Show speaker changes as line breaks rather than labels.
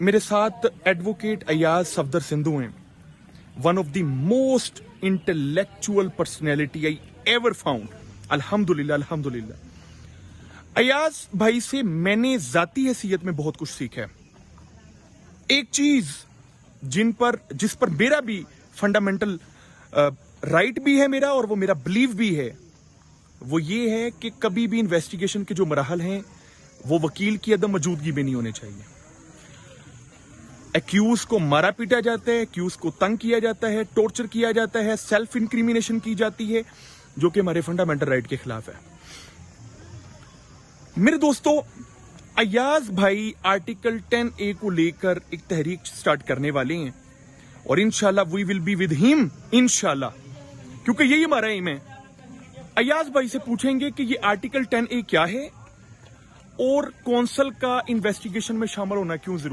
मेरे साथ एडवोकेट अयाज सफदर सिंधु हैं, one of the most intellectual personality I ever found. अल्हम्दुलिल्लाह अल्हम्दुलिल्लाह। अयाज भाई से मैंने जाती हैसियत में बहुत कुछ सीखा है। एक चीज जिस पर मेरा भी फंडामेंटल राइट भी है मेरा, और वो मेरा बिलीव भी है, वो ये है कि कभी भी इन्वेस्टिगेशन के जो मराहल हैं वो वकील की अदम मौजूदगी में नहीं होने चाहिए। एक्यूज को मारा पीटा जाता है, एक्यूज को तंग किया जाता है, टॉर्चर किया जाता है, सेल्फ इंक्रिमिनेशन की जाती है, जो कि हमारे फंडामेंटल राइट के खिलाफ है। मेरे दोस्तों, अयाज भाई आर्टिकल 10A को लेकर एक तहरीक स्टार्ट करने वाले हैं, और इंशाल्लाह we will be with him इंशाल्लाह, क्योंकि यही हमारा एम है। अयाज भाई से पूछेंगे कि ये आर्टिकल 10A क्या है और कौंसल का इन्वेस्टिगेशन में शामिल होना क्यों जरूरी